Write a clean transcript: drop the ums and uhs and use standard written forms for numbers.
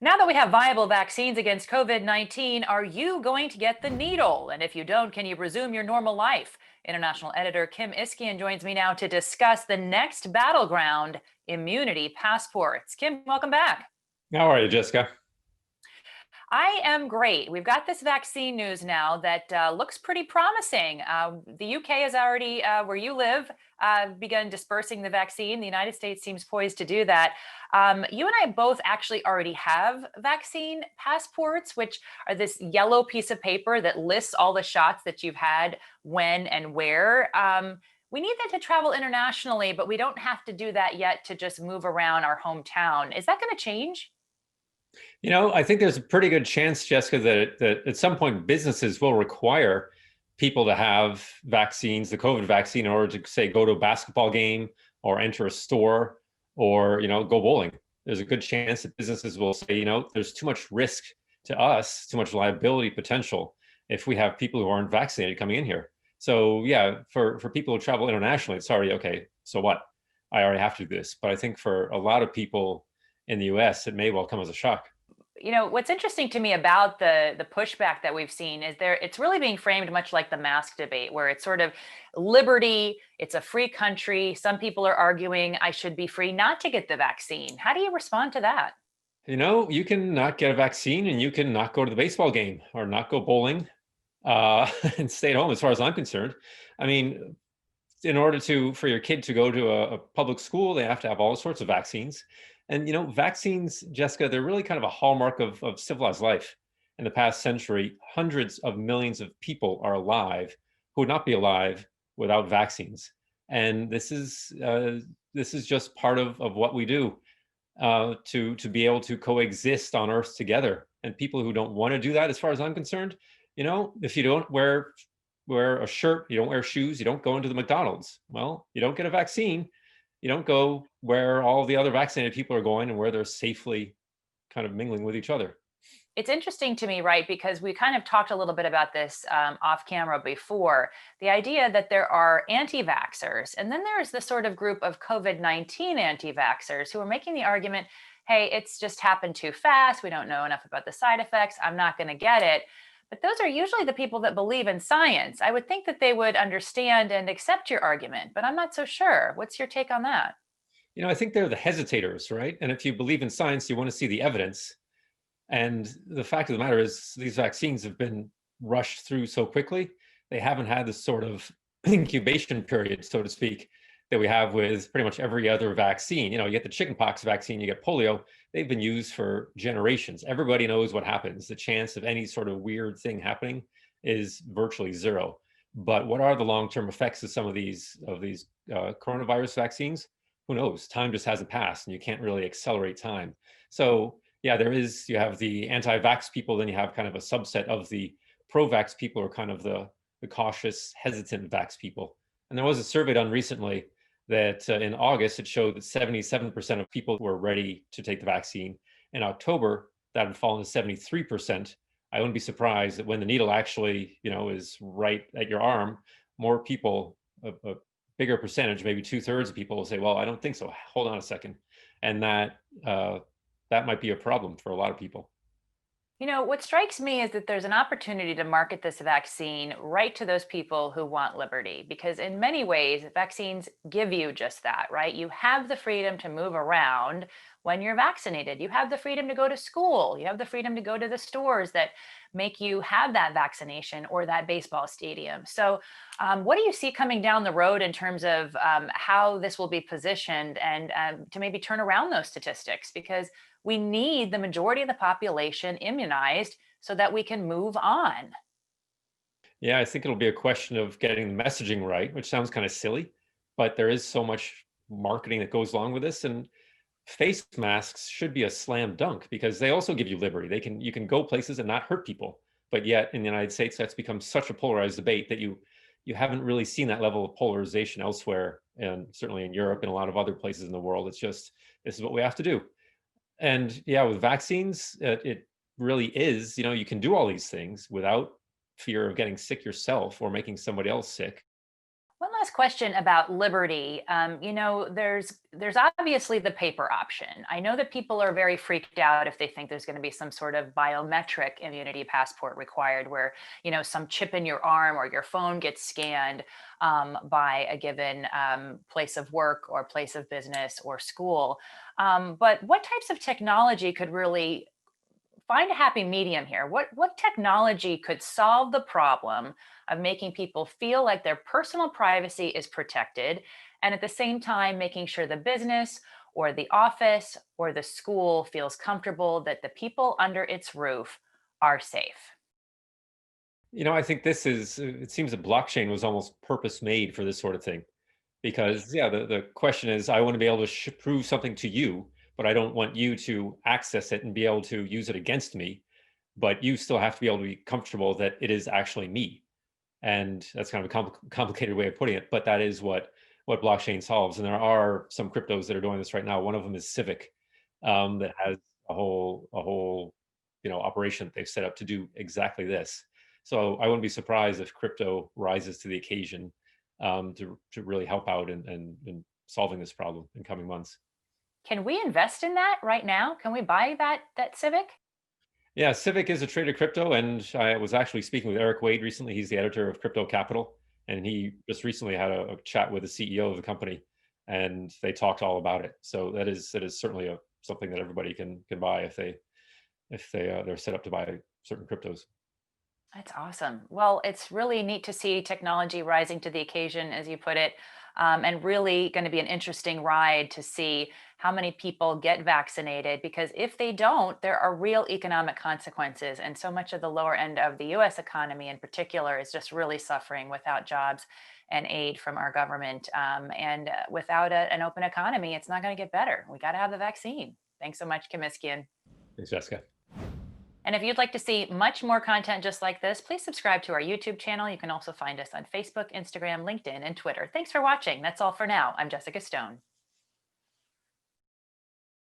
Now that we have viable vaccines against COVID-19, are you going to get the needle? And if you don't, can you resume your normal life? International editor Kim Iskyan joins me now to discuss the next battleground, immunity passports. Kim, welcome back. How are you, Jessica? I am great. We've got this vaccine news now that looks pretty promising. The UK has already, where you live, begun dispersing the vaccine. The United States seems poised to do that. You and I both actually already have vaccine passports, which are this yellow piece of paper that lists all the shots that you've had, when and where. We need that to travel internationally, but we don't have to do that yet to just move around our hometown. Is that going to change? I think there's a pretty good chance, Jessica, that at some point businesses will require people to have vaccines, the COVID vaccine, in order to, say, go to a basketball game or enter a store or, go bowling. There's a good chance that businesses will say, there's too much risk to us, too much liability potential if we have people who aren't vaccinated coming in here. So yeah, for people who travel internationally, it's already okay. So what? I already have to do this. But I think for a lot of people in the US, it may well come as a shock. What's interesting to me about the pushback that we've seen is it's really being framed much like the mask debate, where it's sort of liberty, it's a free country. Some people are arguing I should be free not to get the vaccine. How do you respond to that? You can not get a vaccine and you can not go to the baseball game or not go bowling and stay at home, as far as I'm concerned. I mean, in order for your kid to go to a public school, they have to have all sorts of vaccines. And vaccines, Jessica, they're really kind of a hallmark of civilized life. In the past century, hundreds of millions of people are alive who would not be alive without vaccines. And this is just part of what we do to be able to coexist on Earth together. And people who don't want to do that, as far as I'm concerned, if you don't wear a shirt, you don't wear shoes, you don't go into the McDonald's, well, you don't get a vaccine, you don't go where all the other vaccinated people are going and where they're safely kind of mingling with each other. It's interesting to me, right? Because we kind of talked a little bit about this off camera before, the idea that there are anti-vaxxers, and then there's this sort of group of COVID-19 anti-vaxxers who are making the argument, hey, it's just happened too fast. We don't know enough about the side effects. I'm not going to get it. But those are usually the people that believe in science. I would think that they would understand and accept your argument, but I'm not so sure. What's your take on that? I think they're the hesitators, right? And if you believe in science, you want to see the evidence. And the fact of the matter is, these vaccines have been rushed through so quickly. They haven't had this sort of incubation period, so to speak, that we have with pretty much every other vaccine. You get the chickenpox vaccine, you get polio. They've been used for generations. Everybody knows what happens. The chance of any sort of weird thing happening is virtually zero. But what are the long-term effects of some of these coronavirus vaccines? Who knows? Time just hasn't passed, and you can't really accelerate time. So yeah, you have the anti-vax people, then you have kind of a subset of the pro-vax people, or kind of the cautious, hesitant vax people. And there was a survey done recently that in August, it showed that 77% of people were ready to take the vaccine. In October, that had fallen to 73%. I wouldn't be surprised that when the needle actually, is right at your arm, more people, a bigger percentage, maybe 2/3 of people will say, well, I don't think so. Hold on a second. And that might be a problem for a lot of people. What strikes me is that there's an opportunity to market this vaccine right to those people who want liberty, because in many ways, vaccines give you just that, right? You have the freedom to move around when you're vaccinated. You have the freedom to go to school. You have the freedom to go to the stores that make you have that vaccination, or that baseball stadium. So, what do you see coming down the road in terms of how this will be positioned, and to maybe turn around those statistics? Because we need the majority of the population immunized so that we can move on. Yeah, I think it'll be a question of getting the messaging right, which sounds kind of silly, but there is so much marketing that goes along with this. And face masks should be a slam dunk because they also give you liberty. You can go places and not hurt people. But yet in the United States, that's become such a polarized debate that you haven't really seen that level of polarization elsewhere, and certainly in Europe and a lot of other places in the world. It's just, this is what we have to do. And yeah, with vaccines, it really is, you can do all these things without fear of getting sick yourself or making somebody else sick. One last question about liberty. There's obviously the paper option. I know that people are very freaked out if they think there's going to be some sort of biometric immunity passport required, where some chip in your arm or your phone gets scanned by a given place of work or place of business or school. But what types of technology could really find a happy medium here? What technology could solve the problem of making people feel like their personal privacy is protected, and at the same time making sure the business or the office or the school feels comfortable that the people under its roof are safe? I think it seems that blockchain was almost purpose made for this sort of thing. Because, yeah, the question is, I want to be able to prove something to you, but I don't want you to access it and be able to use it against me. But you still have to be able to be comfortable that it is actually me. And that's kind of a complicated way of putting it, but that is what blockchain solves. And there are some cryptos that are doing this right now. One of them is Civic, that has a whole operation that they've set up to do exactly this. So I wouldn't be surprised if crypto rises to the occasion, to really help out in solving this problem in coming months. Can we invest in that right now? Can we buy that Civic? Yeah, Civic is a traded crypto, and I was actually speaking with Eric Wade recently. He's the editor of Crypto Capital, and he just recently had a chat with the CEO of the company, and they talked all about it. So that is certainly something that everybody can buy if they're set up to buy certain cryptos. That's awesome. Well, it's really neat to see technology rising to the occasion, as you put it, and really going to be an interesting ride to see how many people get vaccinated. Because if they don't, there are real economic consequences. And so much of the lower end of the US economy, in particular, is just really suffering without jobs and aid from our government. And without an open economy, it's not going to get better. We got to have the vaccine. Thanks so much, Kim Iskyan. Thanks, Jessica. And if you'd like to see much more content just like this, please subscribe to our YouTube channel. You can also find us on Facebook, Instagram, LinkedIn, and Twitter. Thanks for watching. That's all for now. I'm Jessica Stone.